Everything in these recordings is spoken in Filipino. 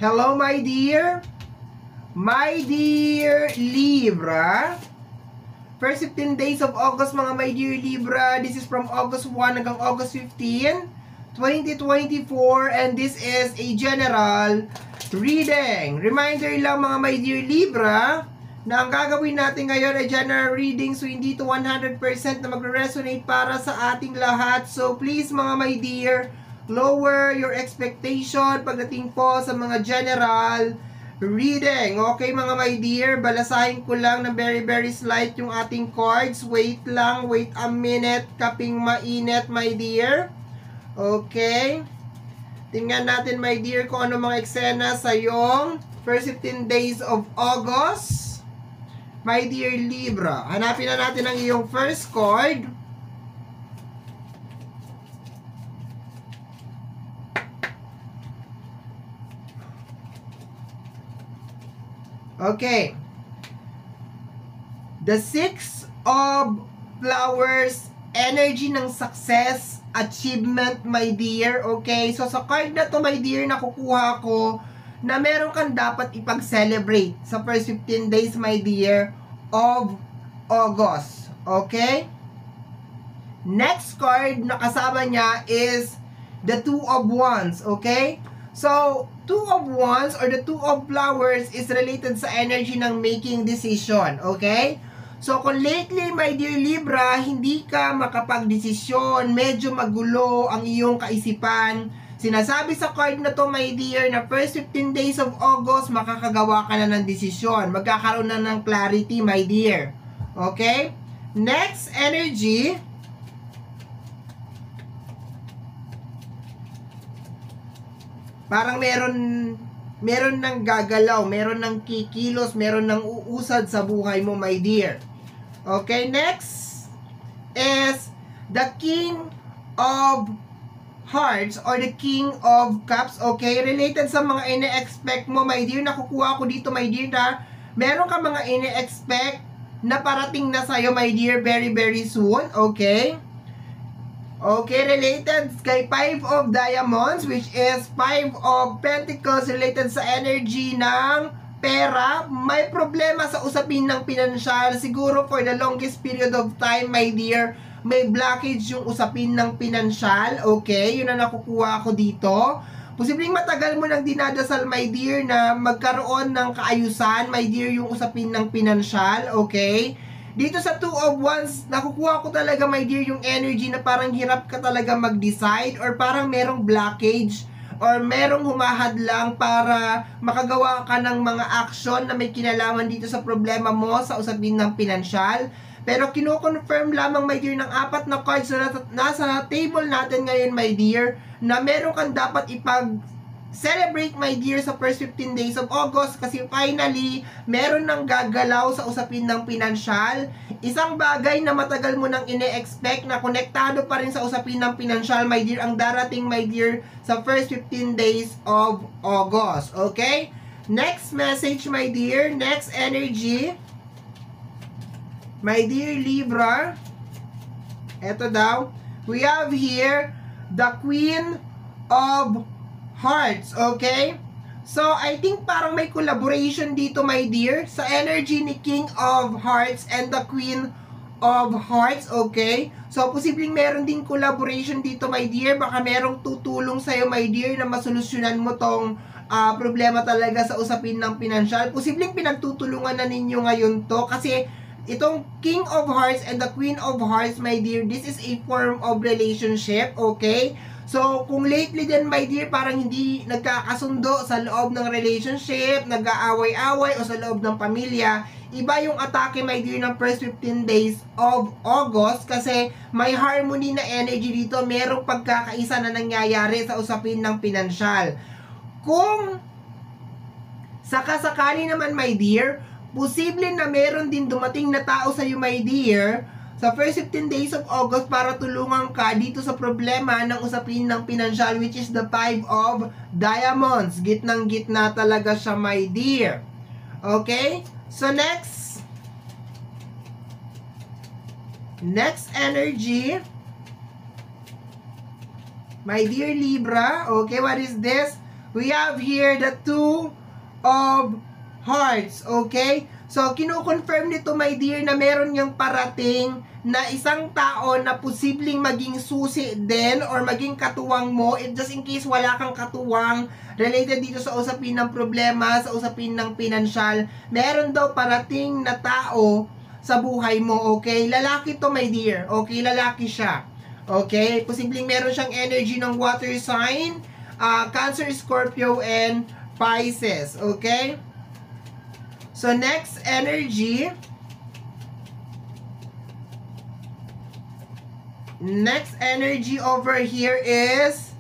Hello, my dear. My dear Libra. First 15 days of August, mga my dear Libra. This is from August 1 hanggang August 15, 2024. And this is a general reading. Reminder lang, mga my dear Libra, na ang gagawin natin ngayon ay general reading. So, hindi to 100% na magre-resonate para sa ating lahat. So, please, mga my dear, lower your expectation pagdating po sa mga general reading. Okay, mga my dear, balasahin ko lang na very slight yung ating cards. Wait lang, wait a minute. Kaping mainit, my dear. Okay. Tingnan natin, my dear, kung ano mga eksena sa yung first 15 days of August. My dear Libra, hanapin na natin ang iyong first card. Okay. The Six of Flowers, energy ng success, achievement, my dear. Okay, so sa card na to, my dear, nakukuha ko na meron kang dapat ipag-celebrate sa first 15 days, my dear, of August. Okay? Next card na kasama niya is the Two of Wands. Okay? So, Two of Wands or the Two of Flowers is related sa energy ng making decision. Okay? So, kung lately, my dear Libra, hindi ka makapag-desisyon, medyo magulo ang iyong kaisipan, sinasabi sa card na to, my dear, na first 15 days of August, makakagawa ka na ng desisyon. Magkakaroon na ng clarity, my dear. Okay? Next energy, parang meron ng gagalaw, meron ng kikilos, meron ng uusad sa buhay mo, my dear. Okay, next is the King of Hearts or the King of Cups. Okay, related sa mga ine-expect mo, my dear. Nakukuha ko dito, my dear, na meron ka mga ine-expect na parating na sa'yo, my dear, very soon. Okay? Okay, related kay Five of Diamonds, which is Five of Pentacles, related sa energy ng pera. May problema sa usapin ng pinansyal. Siguro for the longest period of time, my dear, may blockage yung usapin ng pinansyal. Okay, yun ang nakukuha ko dito. Posibleng matagal mo nang dinadasal, my dear, na magkaroon ng kaayusan, my dear, yung usapin ng pinansyal. Okay? Dito sa Two of Wands, nakukuha ko talaga, my dear, yung energy na parang hirap ka talaga mag-decide or parang merong blockage or merong humahadlang para makagawa ka ng mga action na may kinalaman dito sa problema mo sa usapin ng pinansyal. Pero kino-confirm lamang, my dear, ng apat na cards na nasa table natin ngayon, my dear, na meron kang dapat ipag-celebrate, my dear, sa first 15 days of August kasi finally, meron nang gagalaw sa usapin ng pinansyal. Isang bagay na matagal mo nang ine-expect na konektado pa rin sa usapin ng pinansyal, my dear, ang darating, my dear, sa first 15 days of August. Okay? Next message, my dear. Next energy. My dear Libra. Eto daw. We have here the Queen of Hearts. Okay? So, I think parang may collaboration dito, my dear, sa energy ni King of Hearts and the Queen of Hearts, okay? So, posibleng meron din collaboration dito, my dear. Baka merong tutulong sa'yo, my dear, na masolusyonan mo tong problema talaga sa usapin ng pinansyal. Posibleng pinagtutulungan na ninyo ngayon to kasi itong King of Hearts and the Queen of Hearts, my dear, this is a form of relationship, okay? So, kung lately din, my dear, parang hindi nagkakasundo sa loob ng relationship, nag-aaway-away o sa loob ng pamilya, iba yung atake, my dear, ng first 15 days of August kasi may harmony na energy dito, merong pagkakaisa na nangyayari sa usapin ng pinansyal. Kung sakasakali naman, my dear, posible na meron din dumating na tao sa iyo, my dear, sa first 15 days of August para tulungan ka dito sa problema ng usapin ng pinansyal, which is the Five of Diamonds. Gitnang-gitna talaga siya, my dear. Okay? So, next energy. My dear Libra. Okay, what is this? We have here the Two of Hearts, okay? So, kino-confirm nito, my dear, na meron niyang parating na isang tao na posibleng maging susi din or maging katuwang mo, just in case wala kang katuwang related dito sa usapin ng problema, sa usapin ng pinansyal, meron daw parating na tao sa buhay mo, okay? Lalaki to, my dear, okay? Lalaki siya, okay? Posibleng meron siyang energy ng water sign, Cancer, Scorpio, and Pisces, okay? So, next energy over here is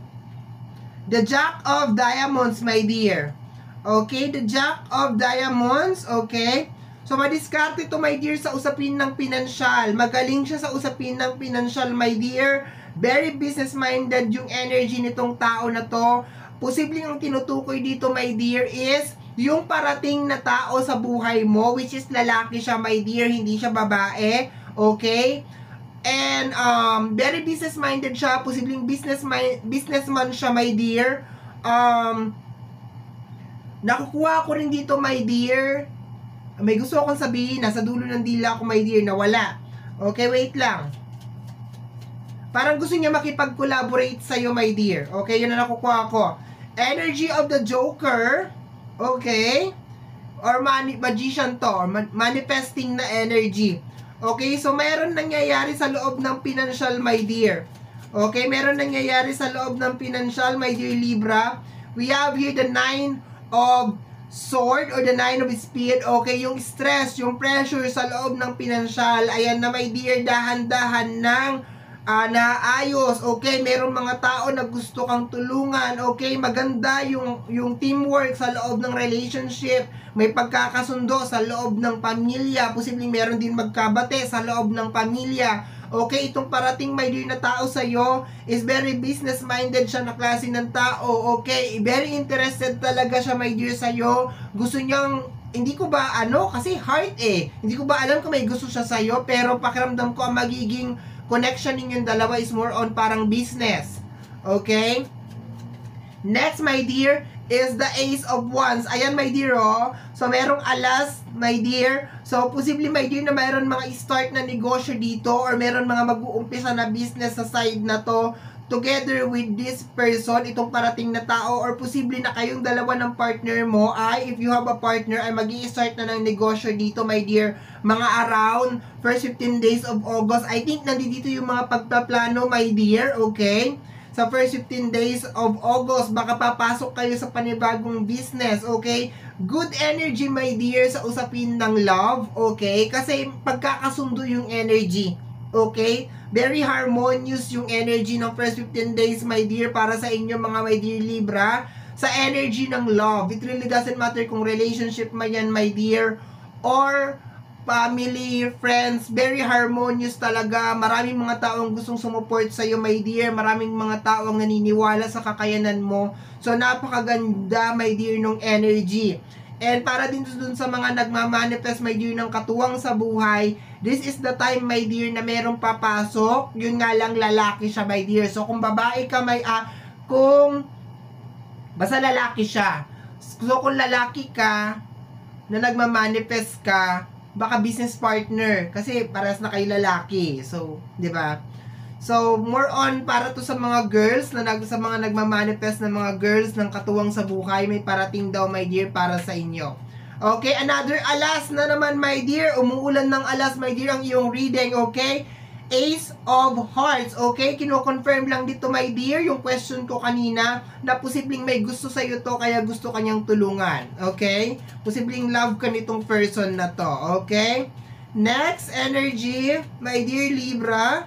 the Jack of Diamonds, my dear. Okay, the Jack of Diamonds, okay? So, madiskarte to, my dear, sa usapin ng pinansyal. Magaling siya sa usapin ng pinansyal, my dear. Very business-minded yung energy nitong tao na to. Posibleng ang tinutukoy dito, my dear, is yung parating na tao sa buhay mo, which is lalaki siya, my dear, hindi siya babae. Okay? And very business-minded siya, posibleng businessman siya, my dear. Nakukuha ko rin dito, my dear. May gusto akong sabihin, nasa dulo ng dila ko, my dear, na wala. Okay, wait lang. Parang gusto niya makipag-collaborate sa'yo, my dear. Okay, yun na nakukuha ko. Energy of the Joker. Okay? Or magician to. Or manifesting na energy. Okay, so meron nangyayari sa loob ng pinansyal, my dear. Okay, meron nangyayari sa loob ng pinansyal, my dear Libra. We have here the Nine of Sword or the Nine of Speed. Okay, yung stress, yung pressure sa loob ng pinansyal. Ayan na, my dear, dahan-dahan ng naayos. Okay, merong mga tao na gusto kang tulungan. Okay, maganda yung teamwork sa loob ng relationship. May pagkakasundo sa loob ng pamilya. Posibleng meron din magkabate sa loob ng pamilya. Okay, itong parating, my dear, na tao sa'yo is very business-minded siya na klase ng tao. Okay, very interested talaga siya, my dear, sa'yo. Gusto niyang, hindi ko ba, kasi heart hindi ko ba alam kung may gusto siya sa'yo, pero pakiramdam ko ang magiging connection ninyong dalawa is more on parang business. Okay? Next, my dear, is the Ace of Wands. Ayan, my dear, oh. So, merong alas, my dear. So, posible, my dear, na mayroon mga start na negosyo dito or meron mga mag-uumpisa na business sa side na to together with this person, itong parating na tao, or posible na kayong dalawa ng partner mo ay, if you have a partner, ay mag-i-start na ng negosyo dito, my dear, mga around first 15 days of August. I think nandito yung mga pagpaplano, my dear, okay? Sa first 15 days of August, baka papasok kayo sa panibagong business, okay? Good energy, my dear, sa usapin ng love, okay? Kasi pagkakasundo yung energy, okay? Very harmonious yung energy ng first 15 days, my dear, para sa inyo mga my dear Libra. Sa energy ng love, it really doesn't matter kung relationship man yan, my dear, or family, friends, very harmonious talaga. Maraming mga taong gustong sumuport sa'yo, my dear. Maraming mga taong naniniwala sa kakayanan mo. So, napakaganda, my dear, nung energy. And para din dun sa mga nagmamanifest, my dear, ng katuwang sa buhay, this is the time, my dear, na merong papasok. Yun nga lang, lalaki siya, my dear. So, kung babae ka, basta lalaki siya. So, kung lalaki ka, na nagmamanifest ka, baka business partner. Kasi, parehas na kayo lalaki. So, di ba? So, more on para to sa mga girls sa mga nagmamanifest na mga girls ng katuwang sa buhay, may parating daw, my dear, para sa inyo. Okay, another alas na naman, my dear. Umuulan ng alas, my dear, ang iyong reading, okay? Ace of Hearts, okay? Kino-confirm lang dito, my dear, yung question ko kanina na posibleng may gusto sa iyo to, kaya gusto kanyang tulungan, okay? Posibleng love ka nitong person na to, okay? Next energy, my dear Libra.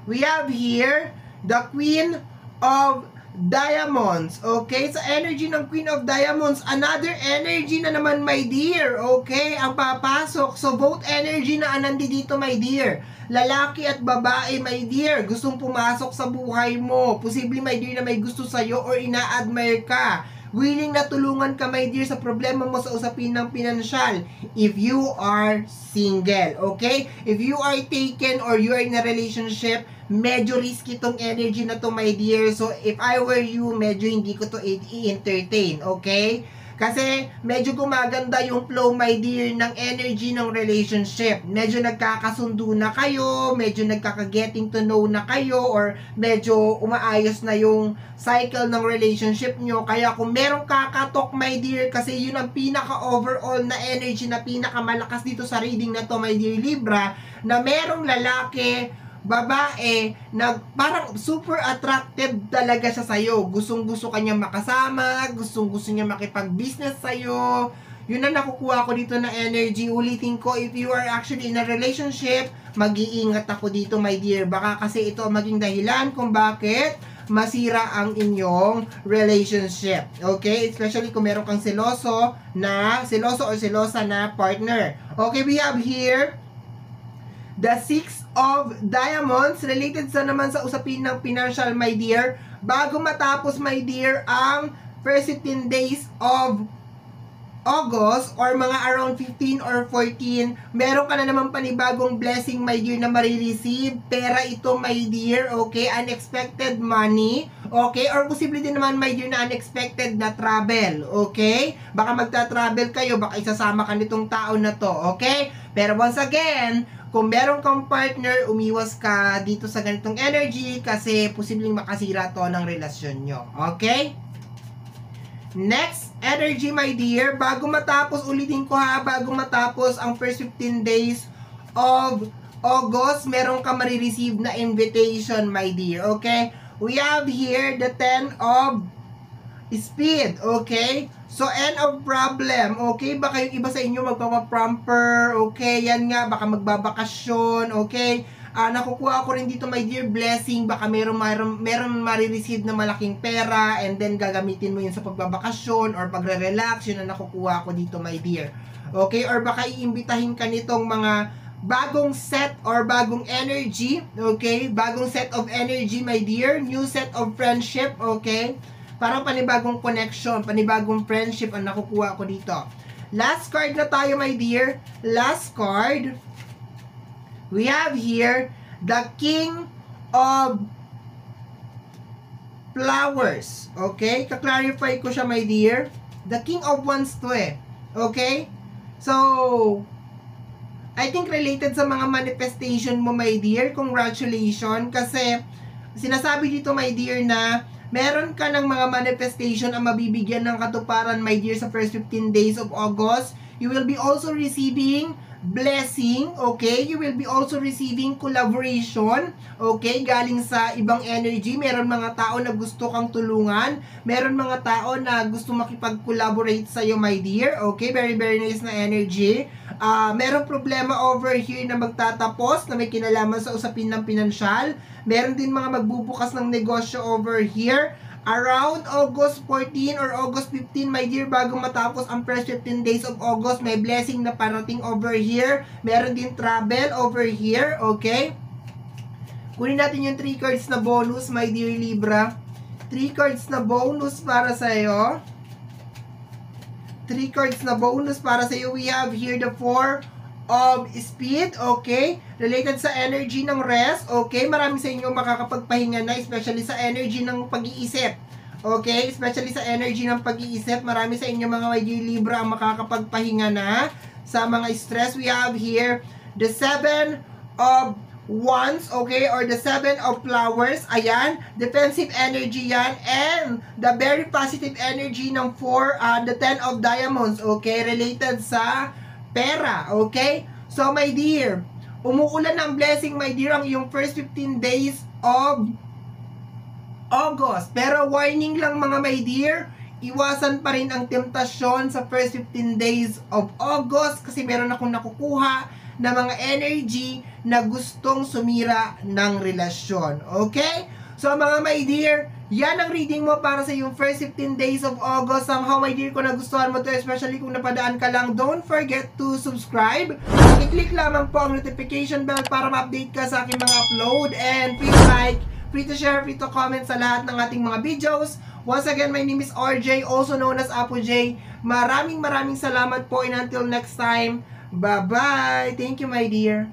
We have here the Queen of Diamonds. Okay? Sa energy ng Queen of Diamonds, another energy na naman, my dear. Okay? Ang papasok. So, both energy na nandito, my dear. Lalaki at babae, my dear. Gustong pumasok sa buhay mo. Posible, my dear, na may gusto sa'yo or ina-admire ka. Willing na tulungan ka, my dear, sa problema mo sa usapin ng pinansyal. If you are single, okay? If you are taken or you are in a relationship, medyo risky tong energy na to, my dear. So, if I were you, medyo hindi ko to i-entertain, okay? Kasi medyo gumaganda yung flow, my dear, ng energy ng relationship. Medyo nagkakasundo na kayo, medyo nagkaka-getting to know na kayo, or medyo umaayos na yung cycle ng relationship nyo. Kaya kung merong kakatok, my dear, kasi yun ang pinaka-overall na energy na pinaka-malakas dito sa reading na to, my dear Libra, na merong lalaki, babae, parang super attractive talaga siya sa'yo. Gustong-gusto kanya makasama, gustong-gusto niya makipag-business sa'yo. Yun ang nakukuha ko dito na energy. Ulitin ko, if you are actually in a relationship, mag-iingat ako dito, my dear. Baka kasi ito maging dahilan kung bakit masira ang inyong relationship. Okay? Especially kung meron kang seloso or selosa na partner. Okay, we have here the 6 of Diamonds, related sa naman sa usapin ng financial, my dear. Bago matapos, my dear, ang first 15 days of August, or mga around 15 or 14, meron ka na naman panibagong blessing, my dear, na marireceive. Pera ito, my dear, okay? Unexpected money, okay? Or posible din naman, my dear, na unexpected na travel, okay? Baka magta-travel kayo, baka isasama ka nitong tao na to, okay? Pero once again, kung meron kang partner, umiwas ka dito sa ganitong energy kasi posibleng makasira to ng relasyon nyo. Okay? Next energy, my dear. Bago matapos, ulitin ko ha, bago matapos ang first 15 days of August, meron ka marireceive na invitation, my dear. Okay? We have here the 10 of Speed. Okay? So, end of problem. Okay? Baka yung iba sa inyo magpapapramper. Okay? Yan nga. Baka magbabakasyon. Okay? Nakukuha ko rin dito, my dear, blessing. Baka meron marireceive na malaking pera and then gagamitin mo yun sa pagbabakasyon or pagre-relax. Yun ang nakukuha ko dito, my dear. Okay? Or baka iimbitahin ka nitong mga bagong set or bagong energy. Okay? Bagong set of energy, my dear. New set of friendship. Okay? Parang panibagong connection, panibagong friendship ang nakukuha ko dito. Last card na tayo, my dear. Last card. We have here the King of Flowers. Okay? Ka-clarify ko siya, my dear. The King of Wands to eh. Okay? So, I think related sa mga manifestation mo, my dear. Congratulations. Kasi, sinasabi dito, my dear, na meron ka ng mga manifestation ang mabibigyan ng katuparan, my dear, sa first 15 days of August. You will be also receiving blessing, okay? You will be also receiving collaboration, okay? Galing sa ibang energy. Meron mga tao na gusto kang tulungan. Meron mga tao na gusto makipag-collaborate sa'yo, my dear. Okay? Very, very nice na energy. Meron problema over here na magtatapos, na may kinalaman sa usapin ng pinansyal. Meron din mga magbubukas ng negosyo over here. Around August 14 or August 15, my dear, bago matapos ang first 15 days of August, may blessing na parating over here. Meron din travel over here, okay? Kunin natin yung 3 cards na bonus, my dear Libra. 3 cards na bonus para sa'yo. 3 cards na bonus para sa'yo. We have here the 4 of Speed, okay? Related sa energy ng rest, okay? Marami sa inyo makakapagpahinga na, especially sa energy ng pag-iisip. Okay? Especially sa energy ng pag-iisip, marami sa inyo mga my dear Libra ang makakapagpahinga na sa mga stress. We have here the 7 of Wands, okay? Or the 7 of Flowers. Ayan, defensive energy yan. And the very positive energy ng the 10 of Diamonds, okay? Related sa pera, okay? So, my dear, umuulan ng blessing, my dear, ang iyong first 15 days of August. Pero warning lang, mga my dear, iwasan pa rin ang temptasyon sa first 15 days of August kasi meron akong nakukuha na mga energy na gustong sumira ng relasyon. Okay? So, mga my dear, yan ang reading mo para sa yung first 15 days of August. Somehow, my dear, kung nagustuhan mo to, especially kung napadaan ka lang, don't forget to subscribe. I-click lamang po ang notification bell para ma-update ka sa aking mga upload. And free to like, free to share, free to comment sa lahat ng ating mga videos. Once again, my name is RJ, also known as Apo J. Maraming salamat po, and until next time, bye-bye. Thank you, my dear.